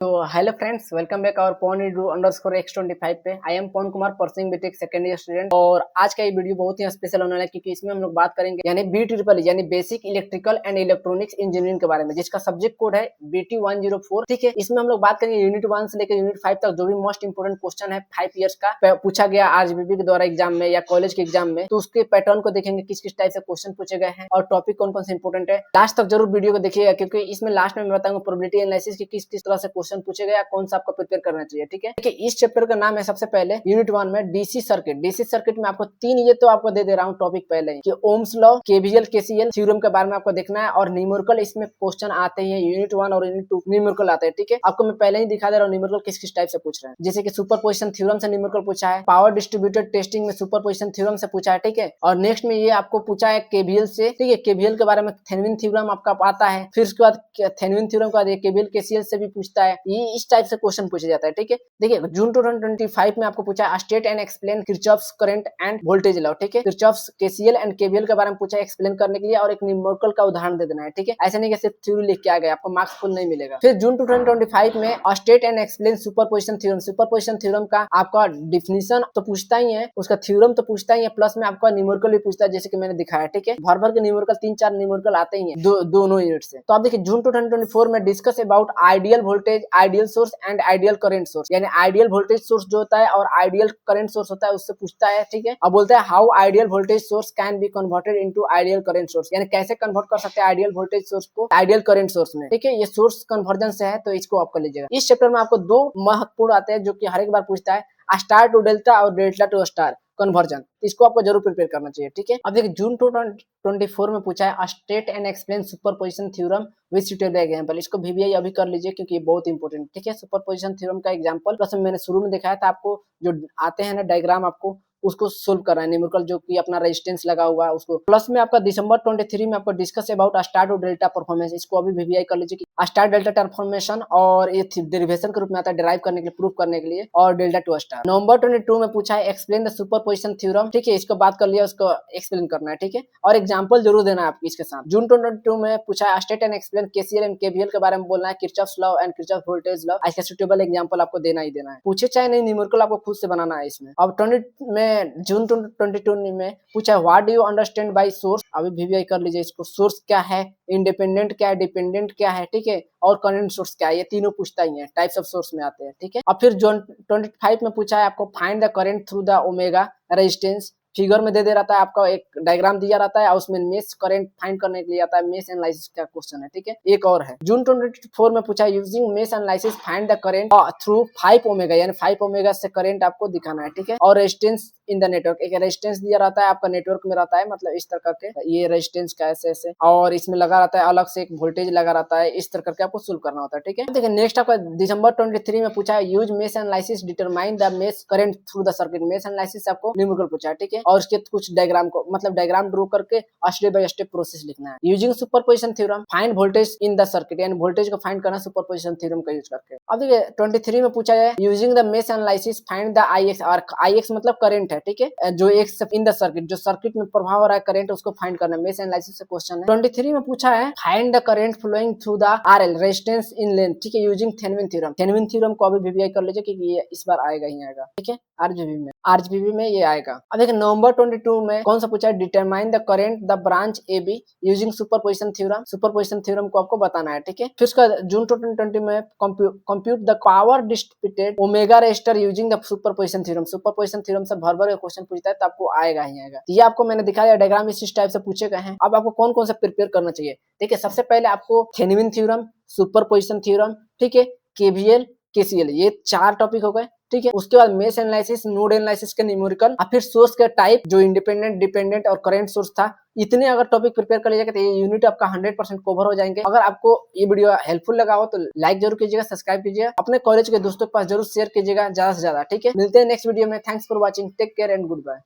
तो hello friends, welcome back our पॉन _x25 पे। I am Pawan Kumar, pursuing BTech second year student. और आज का ये वीडियो बहुत ही स्पेशल होने वाला है क्योंकि इसमें हम लोग बात करेंगे यानी BEE यानी basic electrical and electronics engineering के बारे में, जिसका सब्जेक्ट कोड है BT104। ठीक है, इसमें हम लोग बात करेंगे यूनिट 1 से लेकर यूनिट 5 तक जो भी मोस्ट इंपोर्टेंट क्वेश्चन है 5 ईयर्स का पूछा गया आरजीबीबी के द्वारा एग्जाम में या कॉलेज के एग्जाम में, तो उसके पैटर्न को देखेंगे किस किस टाइप से क्वेश्चन पूछे गए हैं और टॉपिक कौन कौन से इंपोर्टेंट है। लास्ट तक जरूर वीडियो को देखिएगा क्योंकि इसमें लास्ट में मैं बताऊंगा प्रोबेबिलिटी एनालिसिस की किस किस तरह से क्वेश्चन पूछे गए, कौन सा आपको प्रिपेयर करना चाहिए। ठीक है, देखिए इस चैप्टर का नाम है सबसे पहले यूनिट 1 में डीसी सर्किट। डीसी सर्किट में आपको तीन, ये तो आपको दे रहा हूँ टॉपिक पहले ही कि Ohm's law, KVL, KCL theorem के बारे में आपको देखना है और न्यूमेरिकल इसमें क्वेश्चन आते हैं यूनिट 1 और यूनिट 2 न्यूमेरिकल आते हैं। ठीक है, आपको मैं पहले ही दिखा दे रहा हूँ न्यूमेरिकल किस किस टाइप से पूछ रहे हैं, जैसे कि सुपरपोजिशन थ्योरम से न्यूमेरिकल पूछा है, पावर डिस्ट्रीब्यूटेड टेस्टिंग में सुपरपोजिशन थ्योरम से पूछा है। ठीक है, और नेक्स्ट में ये आपको पूछा है केवीएल से। ठीक है, केवीएल के बारे में थेवेनिन थ्योरम आपका आता है, फिर उसके बाद थेवेनिन थ्योरम के बाद ये केवीएल केसीएल से भी पूछता है। ये इस टाइप से क्वेश्चन पूछा जाता है। ठीक है, देखिए जून 2025 में आपको पूछा है state and explain Kirchhoff's current end voltage law. ठीक है, किरचॉफ्स केसीएल एंड केवीएल के बारे में पूछा है एक्सप्लेन करने के लिए और एक न्यूमेरिकल का उदाहरण दे देना है। ठीक है, ऐसे नहीं कि सिर्फ थ्योरी लिख के आ गए, आपको मार्क्स फुल नहीं मिलेगा। फिर जून 2025 में state and explain superposition theorem. Superposition theorem का आपका डिफिनीशन तो पूछता ही है, उसका थ्योरम तो पूछता ही है, प्लस में आपका न्यूमेरिकल भी पूछता है जैसे कि मैंने दिखाया। ठीक है, भर भर के न्यूमेरिकल 3-4 न्यूमेरिकल आते ही हैं दोनों यूनिट से। तो आप देखिए जून 2024 में discuss about ideal voltage, ideal source and ideal current source, यानी आइडियल वोल्टेज सोर्स जो होता है और आइडियल करंट सोर्स होता है उससे पूछता है। ठीक है, अब बोलता है how ideal voltage source can be converted into ideal current source, यानी कैसे कन्वर्ट कर सकते हैं आइडियल वोल्टेज सोर्स को आइडियल करंट सोर्स में। ठीक है, ये सोर्स कन्वर्जन से है तो इसको आप कर लीजिएगा। इस चैप्टर में आपको दो महत्वपूर्ण आते हैं जो कि हर एक बार पूछता है, स्टार टू डेल्टा और डेल्टा टू स्टार कन्वर्जन, इसको आपको जरूर प्रिपेयर करना चाहिए। ठीक है, अब देखिए जून 2024 में पूछा है state and explain superposition theorem with suitable example. इसको VBI अभी कर लीजिए क्योंकि ये बहुत इंपॉर्टेंट। ठीक है, सुपरपोजिशन थ्योरम का एग्जांपल प्लस मैंने शुरू में दिखाया था आपको जो आते हैं ना डायग्राम, आपको उसको सोल्व करना है। न्यूमेरिकल जो कि अपना रेजिस्टेंस लगा हुआ है उसको, प्लस में आपका दिसंबर 23 में आपको discuss about star to delta performance, इसको अभी VBI कर लीजिए कि स्टार डेल्टा ट्रांसफॉर्मेशन और ये डेरिवेशन के रूप में आता है डिराइव करने के लिए, प्रूव करने के लिए, और डेल्टा टू स्टार। नवंबर 22 में पूछा है एक्सप्लेन द सुपरपोजिशन थ्योरम। ठीक है, इसको बात कर लिया, उसको एक्सप्लेन करना है। ठीक है, और एग्जांपल जरूर देना है आपकी इसके साथ। जून 22 में पूछा है state and explain KCL and KVL के बारे में बोलना है, Kirchhoff's law and Kirchhoff voltage law, इसका सुटेबल एग्जांपल आपको देना ही देना है, पूछे चाहे नहीं, न्यूमेरिकल आपको खुद से बनाना है इसमें। अब 20 में जून 2022 में पूछा है what do you understand by source, अभी VBI कर लीजिए इसको। सोर्स क्या है, इंडिपेंडेंट क्या है, डिपेंडेंट क्या है, ठीक है, और करंट सोर्स क्या है, ये तीनों पूछता ही है, टाइप्स ऑफ सोर्स में आते हैं। ठीक है, और फिर जून 25 में पूछा है आपको find the current through the omega resistance. Figure में दे रहता है आपका, एक डायग्राम दिया रहता है और उसमें मेश करंट फाइंड करने के लिए आता है, मेश एनालिसिस का क्वेश्चन है। ठीक है, एक और है जून 24 में पूछा है using mesh analysis find the current through 5 omega, यानी 5 ओमेगा से करंट आपको दिखाना है। ठीक है, और रेजिस्टेंस इन द नेटवर्क, एक रेजिस्टेंस दिया रहता है आपका नेटवर्क में रहता है, मतलब इस तरह के ये रेजिस्टेंस का ऐसे ऐसे, और इसमें लगा रहता है अलग से एक वोल्टेज लगा रहता है, इस तरह करके आपको सोल्व करना होता है। ठीक है, देखिए नेक्स्ट आपका दिसंबर 23 में पूछा है use mesh analysis determine the mesh current through the circuit. Mesh analysis आपको न्यूमेरिकल पूछा है। ठीक है, और उसके कुछ डायग्राम को, मतलब डायग्राम ड्रॉ करके स्टेप बाय स्टेप प्रोसेस लिखना है। Using superposition theorem find voltage in the circuit, यानी वोल्टेज को फाइंड करना सुपरपोजिशन थ्योरम का यूज करके। अब देखिए 23 में पूछा है using the mesh analysis find the IX, और IX मतलब करंट है। ठीक है, जो एक इन द सर्किट, जो सर्किट में प्रभाव हो रहा है करंट, उसको फाइंड करना है। मेश एनालिसिस से क्वेश्चन है। 23 में पूछा है find the current flowing through the RL resistance in length. ठीक है, using Thevenin theorem. Thevenin theorem को अभी VBI कर लीजिए क्योंकि ये इस बार आएगा ही आएगा। ठीक है, आरजीबी में ये आएगा। अब देखिए नवंबर 22 में कौन सा पूछा है determine the current the branch AB using superposition theorem. Superposition theorem को आपको बताना है। ठीक है, फिर उसका जून 2020 में compute the power distributed omega resistor using the superposition theorem. Superposition theorem से भर भर के क्वेश्चन पूछता है तो आपको आएगा ही आएगा। ये आपको मैंने दिखाया डायग्राम इस टाइप से पूछे गए हैं। अब आपको कौन कौन सा प्रिपेयर करना चाहिए, देखिए सबसे पहले आपको थेवेनिन थ्योरम, सुपरपोजिशन थ्योरम, ठीक है, KVL KCL, ये 4 टॉपिक हो गए। ठीक है, उसके बाद मेश एनालिसिस, नोड एनालिसिस के न्यूमेरिकल, और फिर सोर्स के टाइप जो इंडिपेंडेंट, डिपेंडेंट और करंट सोर्स था, इतने अगर टॉपिक प्रिपेयर कर लीजिएगा तो ये यूनिट आपका 100% कवर हो जाएंगे। अगर आपको ये वीडियो हेल्पफुल लगा हो तो लाइक जरूर कीजिएगा, सब्सक्राइब कीजिएगा, अपने कॉलेज के दोस्तों के पास जरूर शेयर कीजिएगा ज्यादा से ज्यादा। ठीक है, मिलते हैं नेक्स्ट वीडियो में। Thanks for watching, take care and good bye.